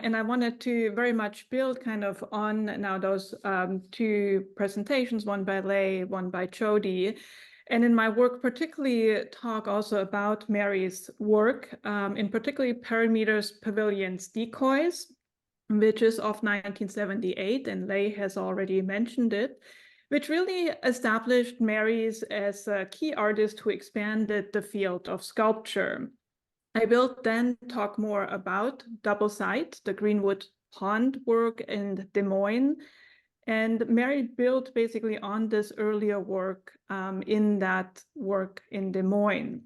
And I wanted to very much build kind of on now those two presentations, one by Lei, one by Jody. And in my work, particularly talk also about Mary's work, in particularly Perimeters, Pavilions, Decoys, which is of 1978, and Lei has already mentioned it, which really established Mary's as a key artist who expanded the field of sculpture. I will then talk more about Double Sight, the Greenwood Pond work in Des Moines. And Mary built basically on this earlier work in that work in Des Moines.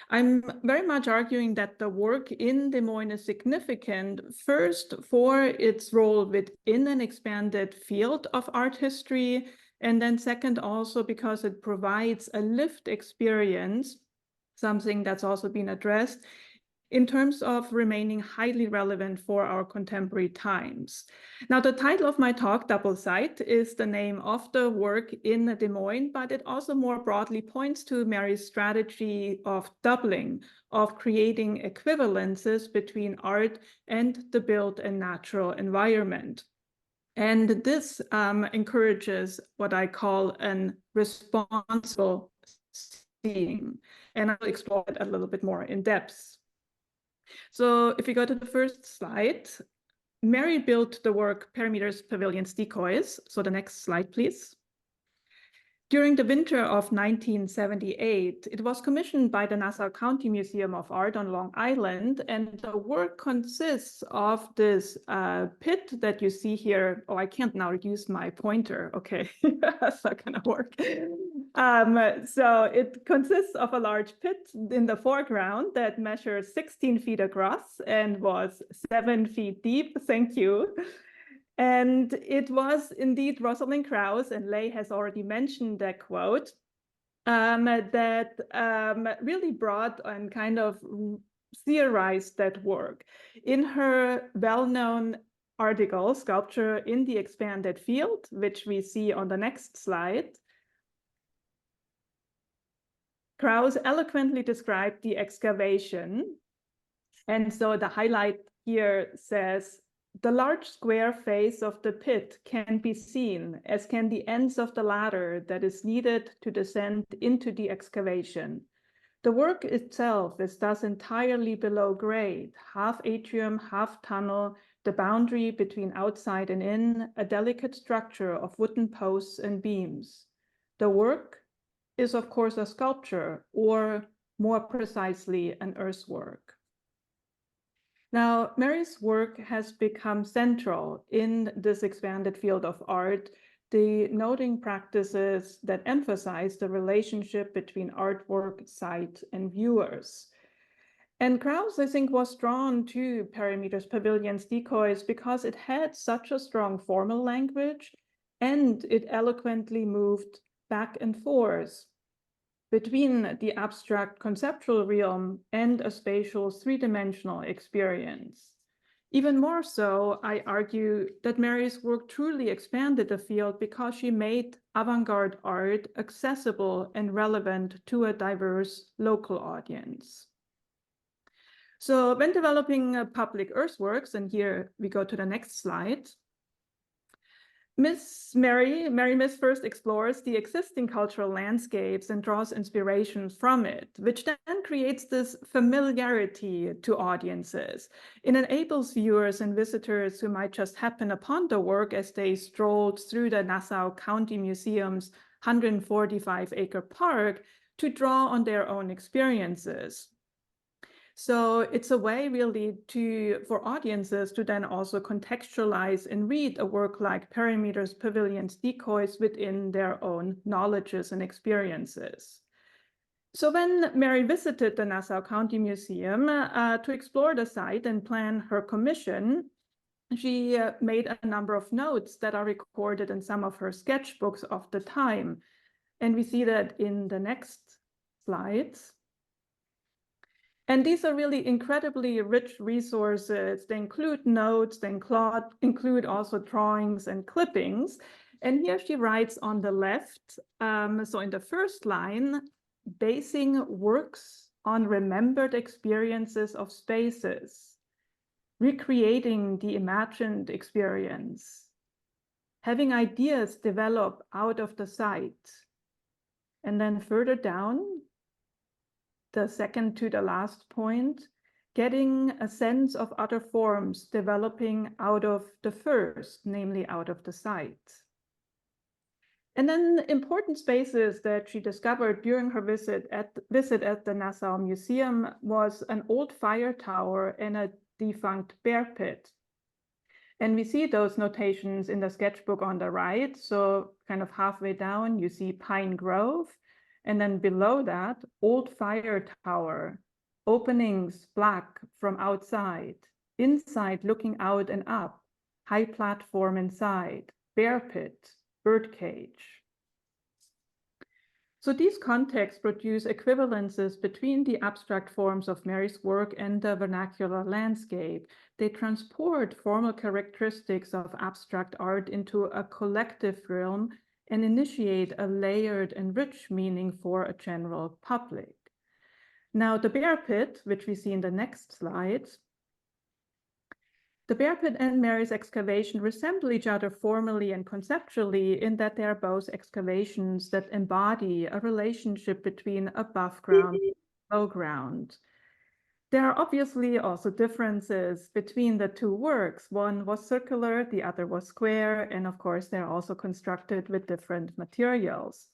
I'm very much arguing that the work in Des Moines is significant, first for its role within an expanded field of art history, and then second also because it provides a lived experience, something that's also been addressed in terms of remaining highly relevant for our contemporary times. Now, the title of my talk, Double Sight, is the name of the work in Des Moines, but it also more broadly points to Mary's strategy of doubling, of creating equivalences between art and the built and natural environment. And this encourages what I call an responsible seeing. And I'll explore it a little bit more in depth. So if we go to the first slide, Mary built the work Perimeters, Pavilions, Decoys. So the next slide, please. During the winter of 1978, it was commissioned by the Nassau County Museum of Art on Long Island, and the work consists of this pit that you see here. Oh, I can't now use my pointer. Okay, that's not gonna work. So it consists of a large pit in the foreground that measures 16 feet across and was 7 feet deep. Thank you. And it was indeed Rosalind Krauss, and Lei has already mentioned that quote, that really brought and kind of theorized that work. In her well-known article, Sculpture in the Expanded Field, which we see on the next slide, Krauss eloquently described the excavation. And so the highlight here says, the large square face of the pit can be seen, as can the ends of the ladder that is needed to descend into the excavation. The work itself is thus entirely below grade, half atrium, half tunnel, the boundary between outside and in, a delicate structure of wooden posts and beams. The work is, of course, a sculpture, or more precisely, an earthwork. Now, Mary's work has become central in this expanded field of art, denoting practices that emphasize the relationship between artwork, site, and viewers. And Krauss, I think, was drawn to Perimeters, Pavilions, Decoys because it had such a strong formal language, and it eloquently moved back and forth between the abstract conceptual realm and a spatial three-dimensional experience. Even more so, I argue that Mary's work truly expanded the field because she made avant-garde art accessible and relevant to a diverse local audience. So when developing public earthworks, and here we go to the next slide, Mary Miss first explores the existing cultural landscapes and draws inspiration from it, which then creates this familiarity to audiences. It enables viewers and visitors who might just happen upon the work as they strolled through the Nassau County Museum's 145-acre park to draw on their own experiences. So it's a way really for audiences to then also contextualize and read a work like Perimeters, Pavilions, Decoys within their own knowledges and experiences. So when Mary visited the Nassau County Museum to explore the site and plan her commission, she made a number of notes that are recorded in some of her sketchbooks of the time. And we see that in the next slides. And these are really incredibly rich resources. They include notes, they include also drawings and clippings. And here she writes on the left, so in the first line, basing works on remembered experiences of spaces. recreating the imagined experience, having ideas develop out of the site. And then further down, the second to the last point, getting a sense of other forms developing out of the first, namely out of the site. And then important spaces that she discovered during her visit at the Nassau Museum was an old fire tower and a defunct bear pit. And we see those notations in the sketchbook on the right. So kind of halfway down, you see Pine Grove. And then below that, old fire tower, openings black from outside, inside looking out and up, high platform inside, bear pit, birdcage. So these contexts produce equivalences between the abstract forms of Mary's work and the vernacular landscape. They transport formal characteristics of abstract art into a collective realm and initiate a layered and rich meaning for a general public. Now, the bear pit, which we see in the next slide, the bear pit and Mary's excavation resemble each other formally and conceptually in that they are both excavations that embody a relationship between above ground and below ground. There are obviously also differences between the two works. One was circular, the other was square, and of course they're also constructed with different materials.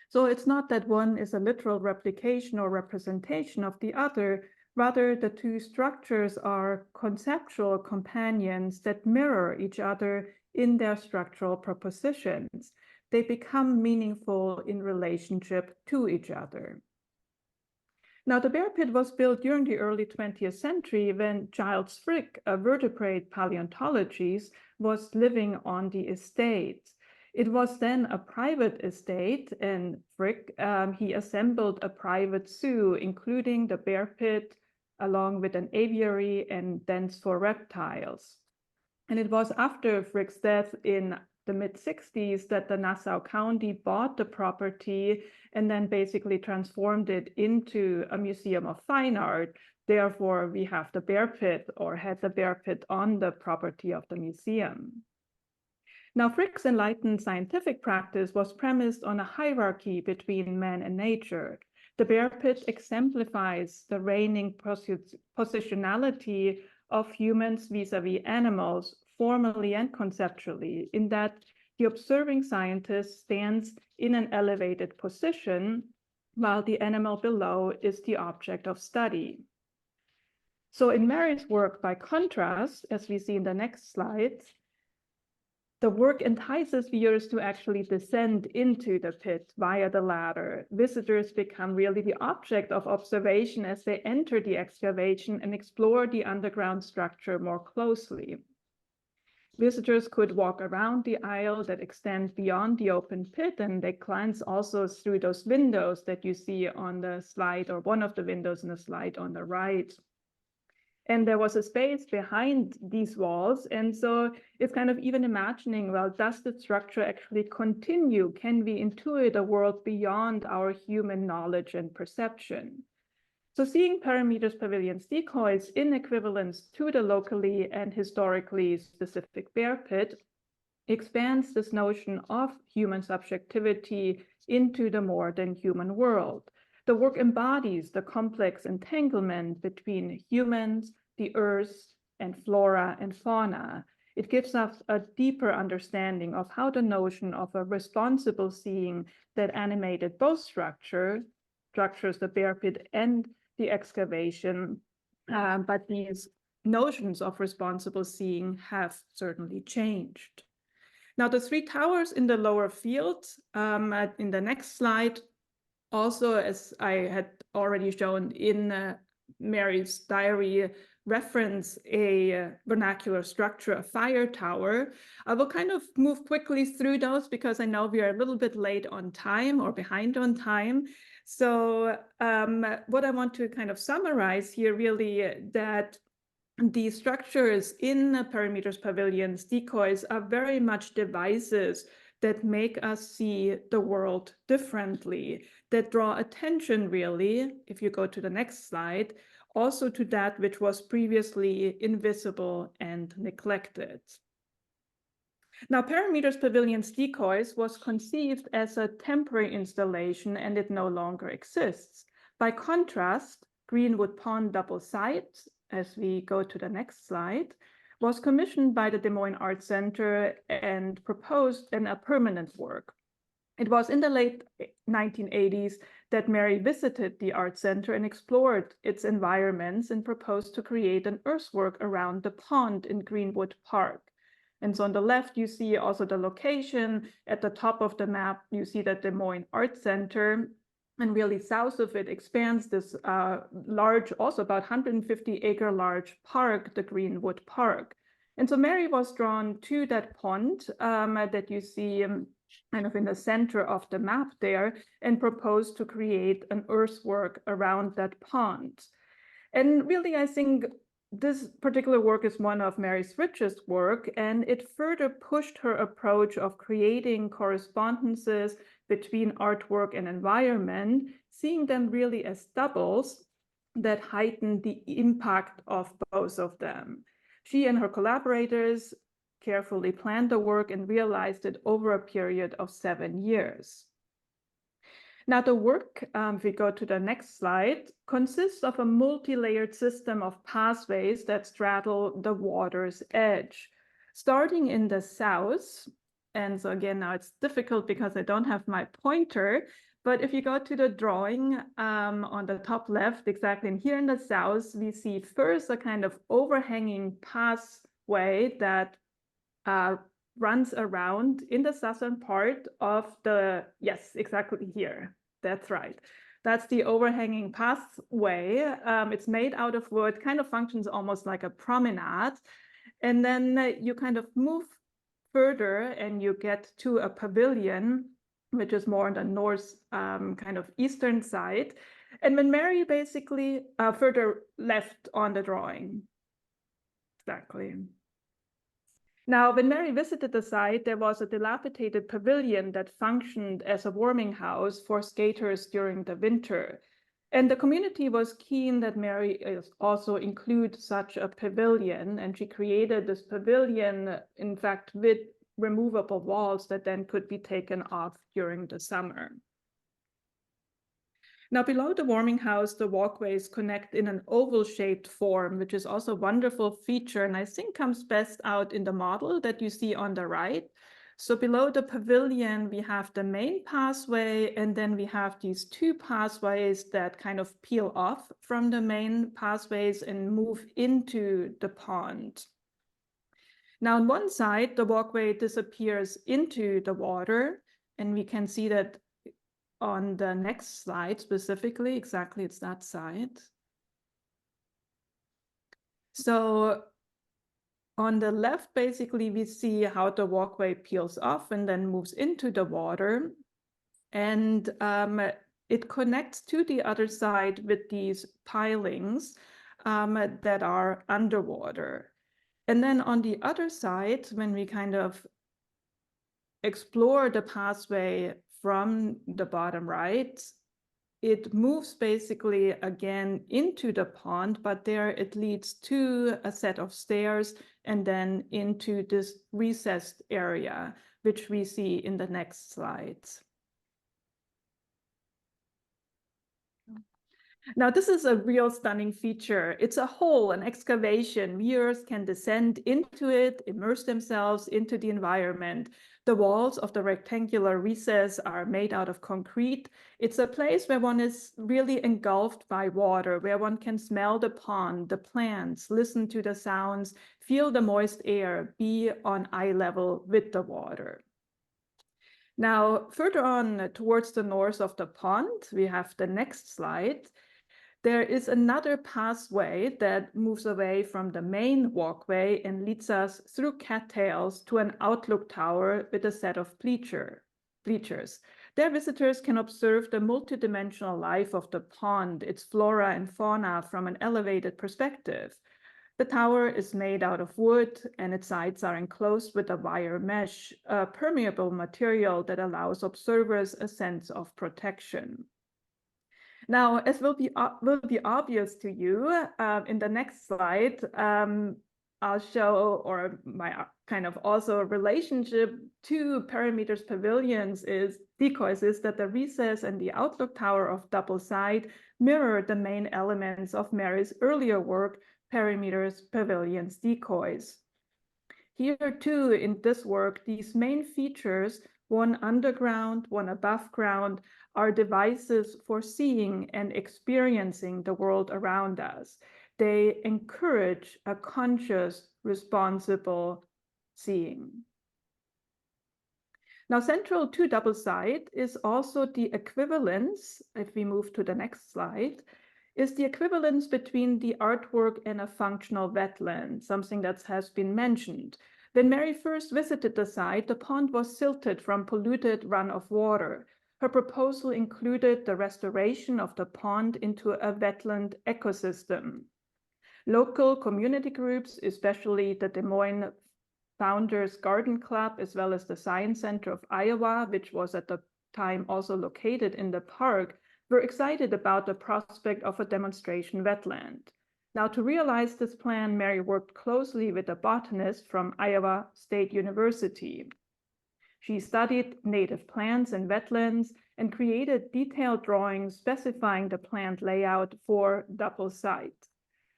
So it's not that one is a literal replication or representation of the other. Rather, the two structures are conceptual companions that mirror each other in their structural propositions. They become meaningful in relationship to each other. Now, the bear pit was built during the early 20th century when Giles Frick, a vertebrate paleontologist, was living on the estate. It was then a private estate, and Frick, he assembled a private zoo, including the bear pit, along with an aviary and dens for reptiles. And it was after Frick's death in the mid-60s that the Nassau County bought the property and then basically transformed it into a museum of fine art. Therefore, we have the bear pit, or had the bear pit, on the property of the museum. Now, Frick's enlightened scientific practice was premised on a hierarchy between man and nature. The bear pit exemplifies the reigning positionality of humans vis-a-vis animals, formally and conceptually, in that the observing scientist stands in an elevated position, while the animal below is the object of study. So in Mary's work, by contrast, as we see in the next slide, the work entices viewers to actually descend into the pit via the ladder. Visitors become really the object of observation as they enter the excavation and explore the underground structure more closely. Visitors could walk around the aisle that extends beyond the open pit, and they glance also through those windows that you see on the slide, or one of the windows in the slide on the right. And there was a space behind these walls. And so it's kind of even imagining, well, does the structure actually continue? Can we intuit a world beyond our human knowledge and perception? So seeing Parameters Pavilion's decoys in equivalence to the locally and historically specific bear pit expands this notion of human subjectivity into the more than human world. The work embodies the complex entanglement between humans, the earth, and flora and fauna. It gives us a deeper understanding of how the notion of a responsible seeing that animated both structures, the bear pit and the excavation, but these notions of responsible seeing have certainly changed. Now, the three towers in the lower field, in the next slide, also, as I had already shown in Mary's diary, reference a vernacular structure, a fire tower. I will kind of move quickly through those because I know we are a little bit late on time or behind on time. So what I want to kind of summarize here really that the structures in Parameters Pavilion's decoys are very much devices that make us see the world differently, that draw attention really, if you go to the next slide, also to that which was previously invisible and neglected. Now, Parameter's Pavilion's decoys was conceived as a temporary installation, and it no longer exists. By contrast, Greenwood Pond double site, as we go to the next slide, was commissioned by the Des Moines Art Center and proposed in a permanent work. It was in the late 1980s that Mary visited the art center and explored its environments and proposed to create an earthwork around the pond in Greenwood Park. And so on the left, you see also the location. At the top of the map, you see the Des Moines Art Center. And really south of it expands this large, also about 150-acre large park, the Greenwood Park. And so Mary was drawn to that pond that you see kind of in the center of the map there, and proposed to create an earthwork around that pond. And really, I think this particular work is one of Mary's richest work, and it further pushed her approach of creating correspondences between artwork and environment, seeing them really as doubles that heighten the impact of both of them. She and her collaborators carefully planned the work and realized it over a period of 7 years. Now, the work, if we go to the next slide, consists of a multi-layered system of pathways that straddle the water's edge. Starting in the south, and so again, now it's difficult because I don't have my pointer, but if you go to the drawing on the top left, exactly in here in the south, we see first a kind of overhanging pathway that runs around in the southern part of the, yes, exactly here. That's right. That's the overhanging pathway. It's made out of wood, kind of functions almost like a promenade. And then you kind of move further and you get to a pavilion, which is more on the north kind of eastern side. And when Mary basically further left on the drawing. Exactly. Now, when Mary visited the site, there was a dilapidated pavilion that functioned as a warming house for skaters during the winter. And the community was keen that Mary also include such a pavilion, and she created this pavilion, in fact, with removable walls that then could be taken off during the summer. Now, below the warming house, the walkways connect in an oval-shaped form, which is also a wonderful feature, and I think comes best out in the model that you see on the right. So below the pavilion, we have the main pathway, and then we have these two pathways that kind of peel off from the main pathways and move into the pond. Now, on one side, the walkway disappears into the water, and we can see that on the next slide specifically, exactly, it's that side. So on the left, basically, we see how the walkway peels off and then moves into the water. And it connects to the other side with these pilings that are underwater. And then on the other side, when we kind of explore the pathway from the bottom right, it moves basically again into the pond, but there it leads to a set of stairs and then into this recessed area, which we see in the next slides. Now, this is a real stunning feature. It's a hole, an excavation. Viewers can descend into it, immerse themselves into the environment. The walls of the rectangular recess are made out of concrete. It's a place where one is really engulfed by water, where one can smell the pond, the plants, listen to the sounds, feel the moist air, be on eye level with the water. Now, further on towards the north of the pond, we have the next slide. There is another pathway that moves away from the main walkway and leads us through cattails to an outlook tower with a set of bleachers. There, visitors can observe the multidimensional life of the pond, its flora and fauna from an elevated perspective. The tower is made out of wood and its sides are enclosed with a wire mesh, a permeable material that allows observers a sense of protection. Now, as will be obvious to you, in the next slide, I'll show, or my kind of also relationship to Perimeter's pavilions decoys is that the recess and the outlook tower of Double Side mirror the main elements of Mary's earlier work, Perimeter's pavilions decoys. Here too, in this work, these main features, one underground, one above ground, are devices for seeing and experiencing the world around us. They encourage a conscious, responsible seeing. Now, central to Double Side is also the equivalence, if we move to the next slide, is the equivalence between the artwork and a functional wetland, something that has been mentioned. When Mary first visited the site, the pond was silted from polluted runoff water. Her proposal included the restoration of the pond into a wetland ecosystem. Local community groups, especially the Des Moines Founders Garden Club, as well as the Science Center of Iowa, which was at the time also located in the park, were excited about the prospect of a demonstration wetland. Now, to realize this plan, Mary worked closely with a botanist from Iowa State University. She studied native plants and wetlands and created detailed drawings specifying the plant layout for Double Side.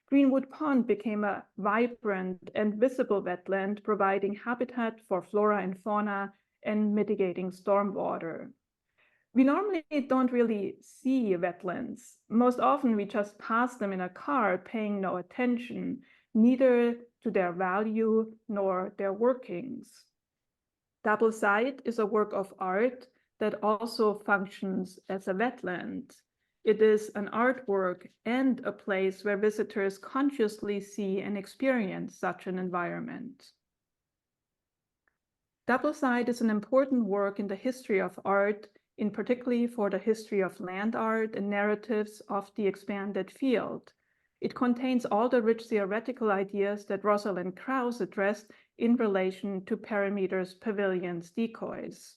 Greenwood Pond became a vibrant and visible wetland, providing habitat for flora and fauna and mitigating stormwater. We normally don't really see wetlands. Most often we just pass them in a car, paying no attention, neither to their value nor their workings. Double Side is a work of art that also functions as a wetland. It is an artwork and a place where visitors consciously see and experience such an environment. Double Side is an important work in the history of art, in particular for the history of land art and narratives of the expanded field. It contains all the rich theoretical ideas that Rosalind Krauss addressed in relation to Perimeter's pavilions decoys.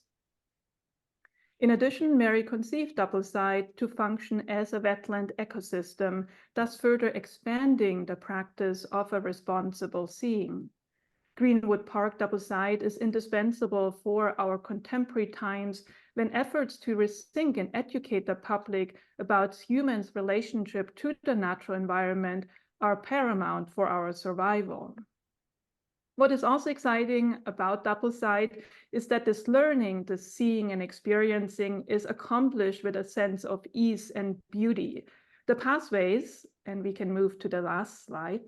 In addition, Mary conceived Double Side to function as a wetland ecosystem, thus further expanding the practice of a responsible seeing. Greenwood Park Double Side is indispensable for our contemporary times when efforts to rethink and educate the public about humans' relationship to the natural environment are paramount for our survival. What is also exciting about Double Side is that this learning, the seeing and experiencing, is accomplished with a sense of ease and beauty. The pathways, and we can move to the last slide,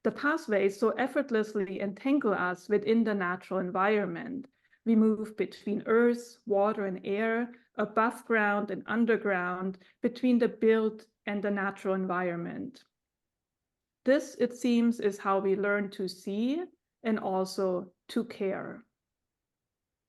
the pathways so effortlessly entangle us within the natural environment. We move between earth, water, and air, above ground and underground, between the built and the natural environment. This, it seems, is how we learn to see and also to care.